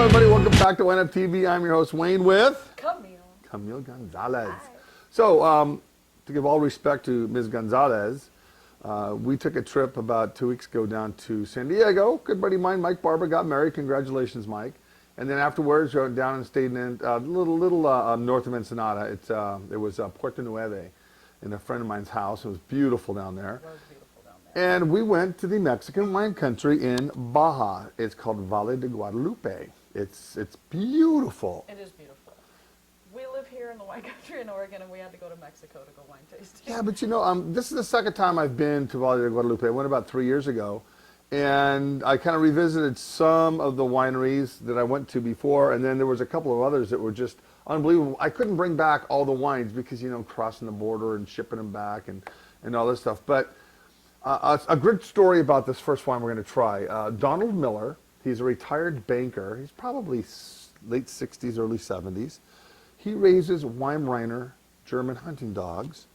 everybody. Welcome back to WineupTV. I'm your host, Wayne, with Camille Gonzalez. Hi. So, to give all respect to Ms. Gonzalez, we took a trip about 2 weeks ago down to San Diego. Good buddy of mine, Mike Barber, got married. Congratulations, Mike. And then afterwards, we went down and stayed in a little north of Ensenada. It was Puerto Nueve, in a friend of mine's house. It was beautiful down there. It was beautiful down there. And we went to the Mexican wine country in Baja. It's called Valle de Guadalupe. It's beautiful. It is beautiful. We live here in the wine country in Oregon, and we had to go to Mexico to go wine tasting. Yeah, but you know, this is the second time I've been to Valle de Guadalupe. I went about 3 years ago, and I kind of revisited some of the wineries that I went to before, and then there was a couple of others that were just unbelievable. I couldn't bring back all the wines because, you know, crossing the border and shipping them back and all this stuff. But a great story about this first wine we're going to try. Donald Miller, he's a retired banker. He's probably late 60s, early 70s. He raises Weimaraner German hunting dogs.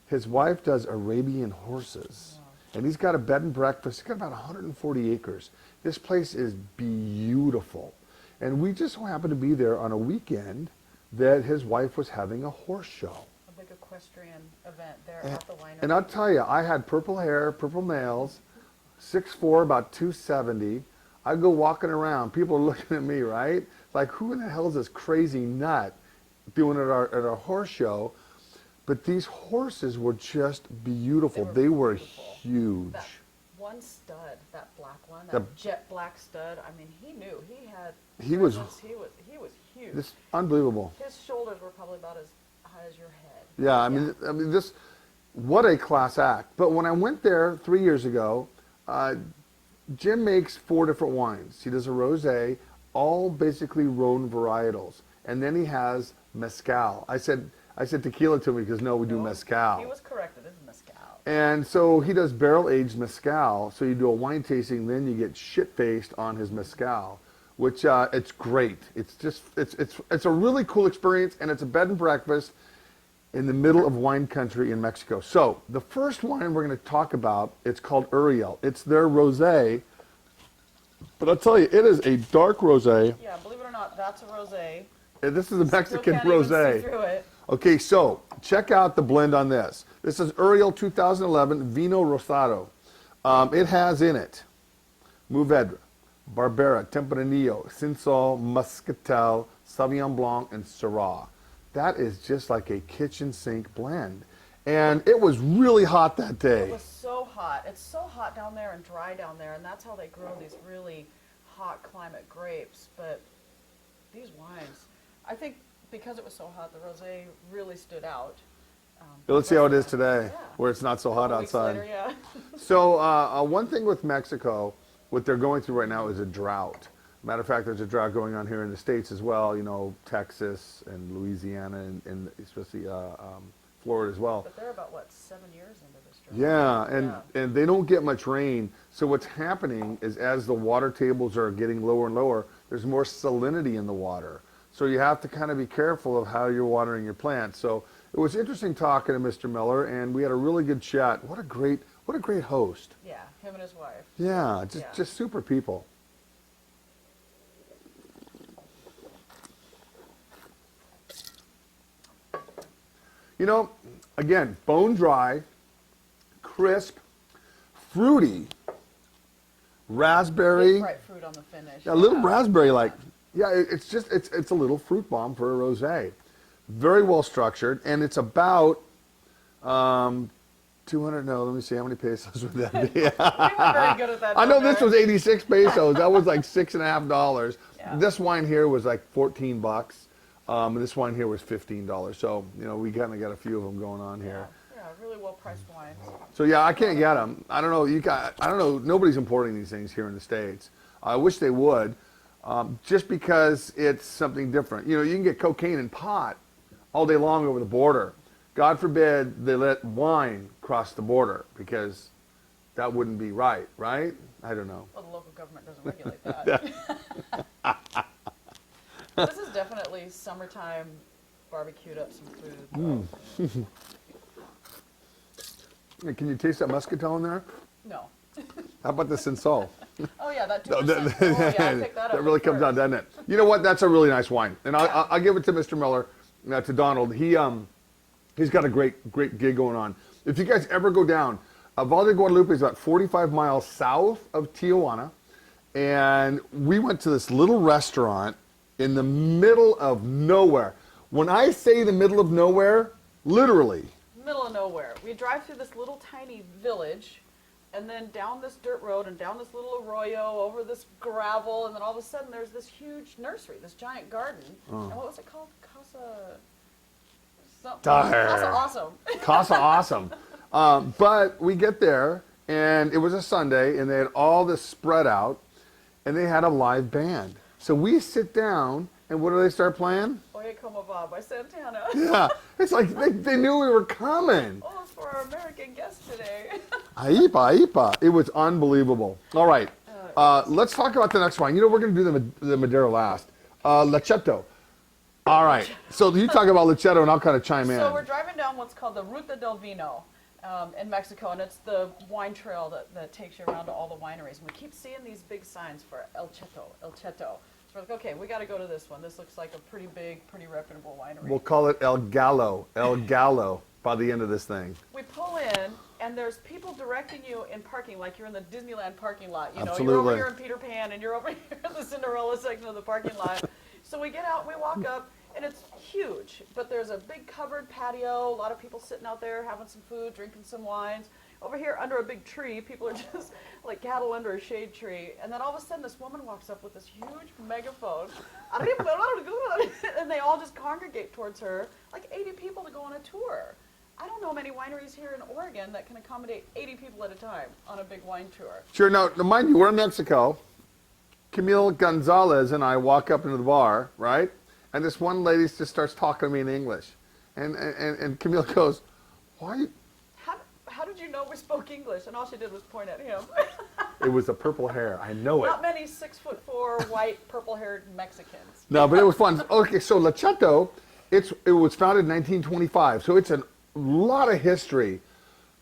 His wife does Arabian horses. Wow. And he's got a bed and breakfast. He's got about 140 acres. This place is beautiful. And we just so happened to be there on a weekend that his wife was having a horse show. A big equestrian event there at the winery. And I'll tell you, I had purple hair, purple nails, 6'4", about 270. I go walking around. People are looking at me, right? Like, who in the hell is this crazy nut doing it at our horse show? But these horses were just beautiful. They were huge. That one stud, that black one, that jet black stud. I mean, he knew he was huge. This unbelievable. His shoulders were probably about as high as your head. Yeah, I mean this. What a class act. But when I went there 3 years ago, Jim makes 4 different wines. He does a rosé, all basically Rhone varietals, and then he has mezcal. I said tequila to him because no, we do mezcal. He was correct. It is mezcal. And so he does barrel-aged mezcal. So you do a wine tasting, then you get shit-faced on his mezcal, which it's great. It's just it's a really cool experience, and it's a bed and breakfast in the middle of wine country in Mexico. So the first wine we're going to talk about, it's called Uriel. It's their rosé, but I'll tell you, it is a dark rosé. Yeah, believe it or not, that's a rosé. This is a Mexican Still can't rosé. even see through it. Okay, so check out the blend on this. This is Uriel 2011 Vino Rosado. It has in it Mourvedre, Barbera, Tempranillo, Cinsault, Muscatel, Sauvignon Blanc, and Syrah. That is just like a kitchen sink blend. And it was really hot that day. It was so hot. It's so hot down there and dry down there, and that's how they grow these really hot climate grapes. But these wines, I think because it was so hot, the rosé really stood out. Let's see how it is today, where it's not so hot outside. Later, yeah. So one thing with Mexico, what they're going through right now is a drought. Matter of fact, there's a drought going on here in the States as well, you know, Texas and Louisiana and especially Florida as well. But they're about, what, 7 years into this drought? Yeah, and they don't get much rain. So what's happening is as the water tables are getting lower and lower, there's more salinity in the water. So you have to kind of be careful of how you're watering your plants. So it was interesting talking to Mr. Miller, and we had a really good chat. What a great host. Yeah, him and his wife. Yeah, just super people. You know, again, bone dry, crisp, fruity, raspberry. Big bright fruit on the finish. Yeah, a little raspberry-like. Yeah, it's a little fruit bomb for a rosé. Very well structured, and it's about 200. No, let me see how many pesos would that be. You were very good at that. I know this was 86 pesos. That was like $6.50. Yeah. This wine here was like $14. And this wine here was $15. So you know we kind of got a few of them going on here. Yeah, really well priced wines. So yeah, I can't get them. I don't know. I don't know. Nobody's importing these things here in the States. I wish they would, just because it's something different. You know, you can get cocaine in pot all day long over the border. God forbid they let wine cross the border, because that wouldn't be right, right? I don't know. Well, the local government doesn't regulate that. This is definitely summertime, barbecued up some food. Hey, can you taste that muscatel in there? No. How about the Sensol? Oh yeah, that 2%. No, Oh yeah, I picked that up. that really at comes out, first. doesn't it? You know what? That's a really nice wine, and Yeah. I'll give it to Mr. Miller, to Donald. He's got a great gig going on. If you guys ever go down, Valle de Guadalupe is about 45 miles south of Tijuana, and we went to this little restaurant in the middle of nowhere. When I say the middle of nowhere, literally. Middle of nowhere. We drive through this little tiny village, and then down this dirt road, and down this little arroyo, over this gravel, and then all of a sudden there's this huge nursery, this giant garden. And what was it called? Casa. Something. Casa Awesome. Casa Awesome. But we get there, and it was a Sunday, and they had all this spread out, and they had a live band. So we sit down, and what do they start playing? Oye Como Va by Santana. Yeah, it's like they knew we were coming. Oh, it's for our American guest today. Aipa, aipa. It was unbelievable. All right, let's talk about the next wine. You know, we're going to do the Madeira last. Lecheto. All right, so you talk about Lecheto, and I'll kind of chime in. So we're driving down what's called the Ruta del Vino in Mexico, and it's the wine trail that takes you around to all the wineries. And we keep seeing these big signs for El Cheto, El Cheto. So we're like, okay, we got to go to this one. This looks like a pretty big, pretty reputable winery. We'll call it El Gallo by the end of this thing. We pull in, and there's people directing you in parking, like you're in the Disneyland parking lot. You know, Absolutely. you're over here in Peter Pan, and you're over here in the Cinderella section of the parking lot. So we get out, we walk up, and it's huge. But there's a big covered patio, a lot of people sitting out there having some food, drinking some wines. Over here under a big tree, people are just like cattle under a shade tree. And then all of a sudden, this woman walks up with this huge megaphone. And they all just congregate towards her, like 80 people to go on a tour. I don't know many wineries here in Oregon that can accommodate 80 people at a time on a big wine tour. Sure. Now, mind you, we're in Mexico. Camille Gonzalez and I walk up into the bar, right? And this one lady just starts talking to me in English. And Camille goes, why? How did you know we spoke English? And all she did was point at him. It was the purple hair. I know it. Not many 6'4" white, purple-haired Mexicans. No, but it was fun. Okay, so Lecheto, it was founded in 1925. So it's a lot of history,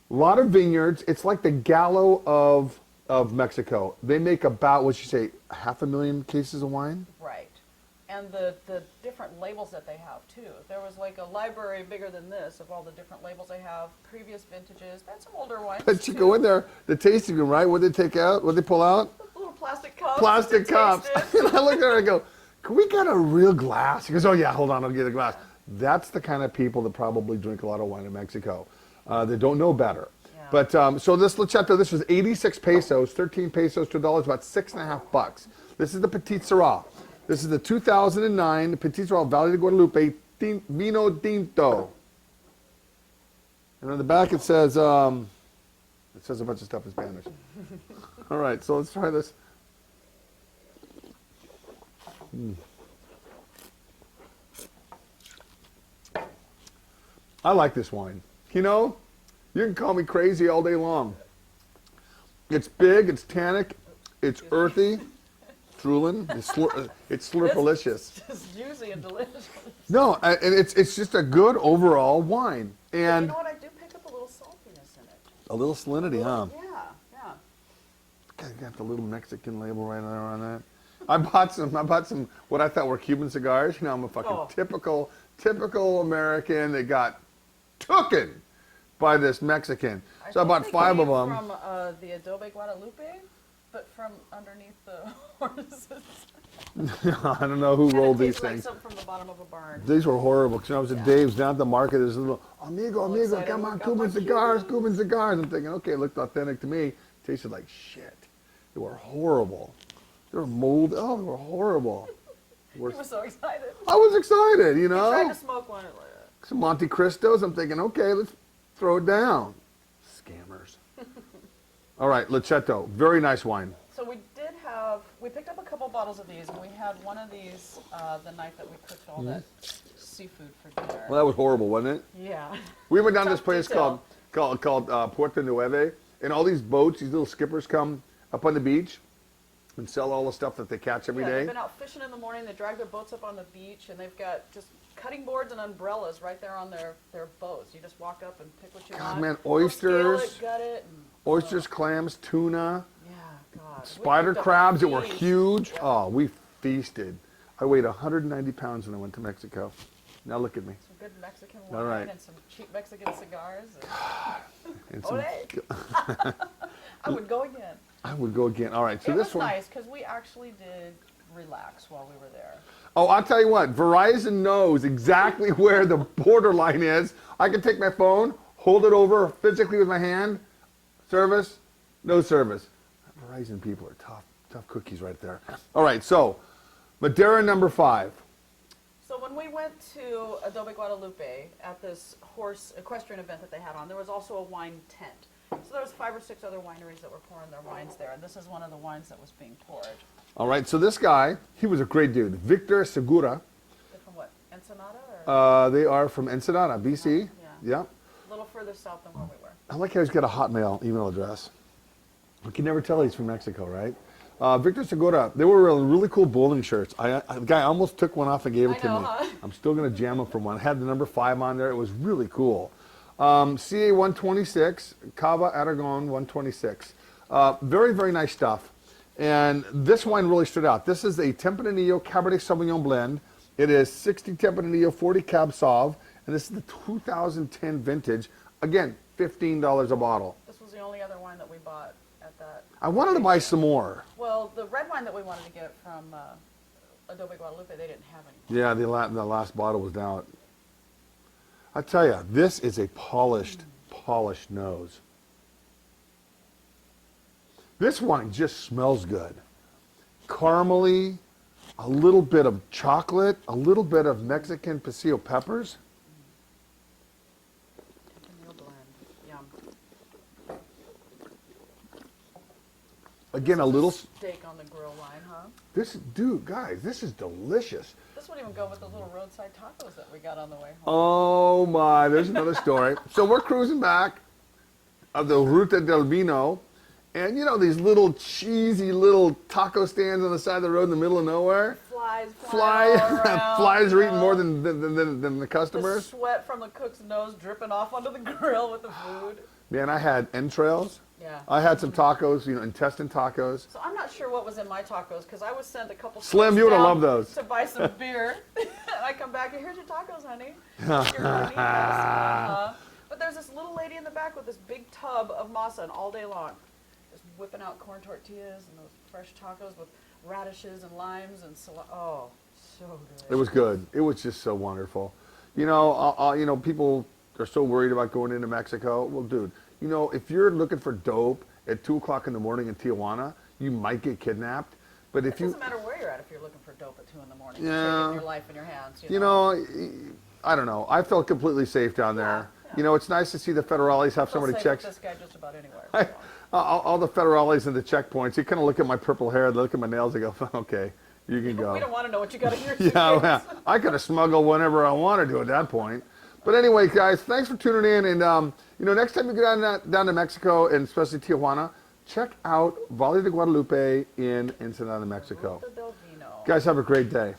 a lot of vineyards. It's like the Gallo of Mexico. They make about, what'd you say, 500,000 cases of wine? Right. And the different labels that they have, too. There was like a library bigger than this of all the different labels they have, previous vintages. That's some older wines, But you too. go in there, the tasting room, right? What'd they take out? What'd they pull out? Little plastic cups. Plastic to cups. taste it. And I look at her and I go, can we get a real glass? He goes, oh yeah, hold on, I'll get a glass. That's the kind of people that probably drink a lot of wine in Mexico. They don't know better. Yeah. But so this Lecheto, this was 86 pesos, 13 pesos to $1, about $6.50. This is the Petit Syrah. This is the 2009 Petit Syrah Valle de Guadalupe Vino Tinto. And on the back it says a bunch of stuff in Spanish. All right, so let's try this. I like this wine. You know, you can call me crazy all day long. It's big, it's tannic, it's earthy. Trulin, it's slurpalicious. Just juicy and delicious. No, and it's just a good overall wine. You And know what? I do pick up a little saltiness in it. a little salinity, huh? Yeah, yeah. Got the little Mexican label right there on that. I bought some what I thought were Cuban cigars. You know, I'm a fucking typical American that got tooken by this Mexican. So I bought think they 5 of came them. From the Adobe Guadalupe, but from underneath the horses. I don't know who rolled these Like things. something from the bottom of a barn. These were horrible. Because when I was at Dave's down at the market, there's a little, amigo, excited, come on, got Cuban my cigars, Cubans. Cuban cigars. I'm thinking, okay, it looked authentic to me. Tasted like shit. They were horrible. They were mold. Oh, they were horrible. He was so excited. I was excited, you He tried know. to smoke one. Some Monte Cristos. I'm thinking, okay, let's throw it down. Scammers. All right, Lecheto. Very nice wine. So we picked up a couple bottles of these, and we had one of these the night that we cooked all that seafood for dinner. Well, that was horrible, wasn't it? Yeah. We went down to this Tough place detail. called Puerto Nueve, and all these boats, these little skippers come up on the beach and sell all the stuff that they catch every Yeah, day. they've been out fishing in the morning. They drag their boats up on the beach, and they've got just cutting boards and umbrellas right there on their boats. You just walk up and pick what you God, want. man, They'll scale oysters. it, gut it, and, Oysters, clams, tuna, yeah, God. We spider cooked up a crabs that were feast. huge. Yep. Oh, we feasted. I weighed 190 pounds when I went to Mexico. Now look at me. Some good Mexican All wine right. and some cheap Mexican cigars. And Olé. I would go again. I would go again. All right, so It this was one. nice because we actually did relax while we were there. Oh, I'll tell you what, Verizon knows exactly where the borderline is. I can take my phone, hold it over physically with my hand, service, no service. Verizon people are tough cookies right there. All right, so Madeira number 5. So when we went to Adobe Guadalupe at this horse equestrian event that they had on, there was also a wine tent. So there was 5 or 6 other wineries that were pouring their wines there, and this is one of the wines that was being poured. All right, so this guy, he was a great dude. Victor Segura. They're from what, Ensenada? Or? They are from Ensenada, BC. Yeah. A little further south than where we were. I like how he's got a Hotmail email address. You can never tell he's from Mexico, right? Victor Segura, they were really cool bowling shirts. The guy almost took one off and gave it I to know, me. huh? I'm still going to jam him for one. It had the number 5 on there. It was really cool. CA 126, Cava Aragon 126. Very, very nice stuff. And this wine really stood out. This is a Tempranillo Cabernet Sauvignon blend. It is 60 Tempranillo, 40 Cab Sauv, and this is the 2010 vintage. Again, $15 a bottle. This was the only other wine that we bought at that. I wanted to buy some more. Well, the red wine that we wanted to get from Adobe Guadalupe, they didn't have any. Yeah, the last bottle was down. I tell you, this is a polished nose. This wine just smells good. Caramely, a little bit of chocolate, a little bit of Mexican pasilla peppers. Tempranillo blend. Yum. Again, a little. Steak on the grill line, huh? Dude, guys, this is delicious. This would even go with those little roadside tacos that we got on the way home. Oh my, there's another story. So we're cruising back of the Ruta del Vino, and you know these little cheesy little taco stands on the side of the road in the middle of nowhere? Flies flying all around, Flies are eating you more know. than the The customers. sweat from the cook's nose dripping off onto the grill with the food. Man, I had entrails. Yeah. I had some tacos, intestine tacos. So I'm not sure what was in my tacos because I was sent a couple. Slim, steps you would've down loved those. To buy some beer, and I come back and here's your tacos, honey. Your carnitas. But there's this little lady in the back with this big tub of masa, and all day long, just whipping out corn tortillas and those fresh tacos with radishes and limes and oh, so good. It was good. It was just so wonderful. People are so worried about going into Mexico. Well, dude, if you're looking for dope at 2 o'clock in the morning in Tijuana, you might get kidnapped. But if It doesn't matter where you're at if you're looking for dope at 2 in the morning. Yeah. You're taking your life in your hands. I don't know. I felt completely safe down there. Yeah. It's nice to see the federales have somebody They'll check. say this guy just about anywhere. All the federales and the checkpoints. You kind of look at my purple hair, they look at my nails, they go, okay, you can go. We don't want to know what you got in your Yeah, I could have smuggled whenever I wanted to at that point. But anyway, guys, thanks for tuning in. And, next time you go down to Mexico, and especially Tijuana, check out Valle de Guadalupe in Ensenada, Mexico. Ruta del Vino. Guys, have a great day.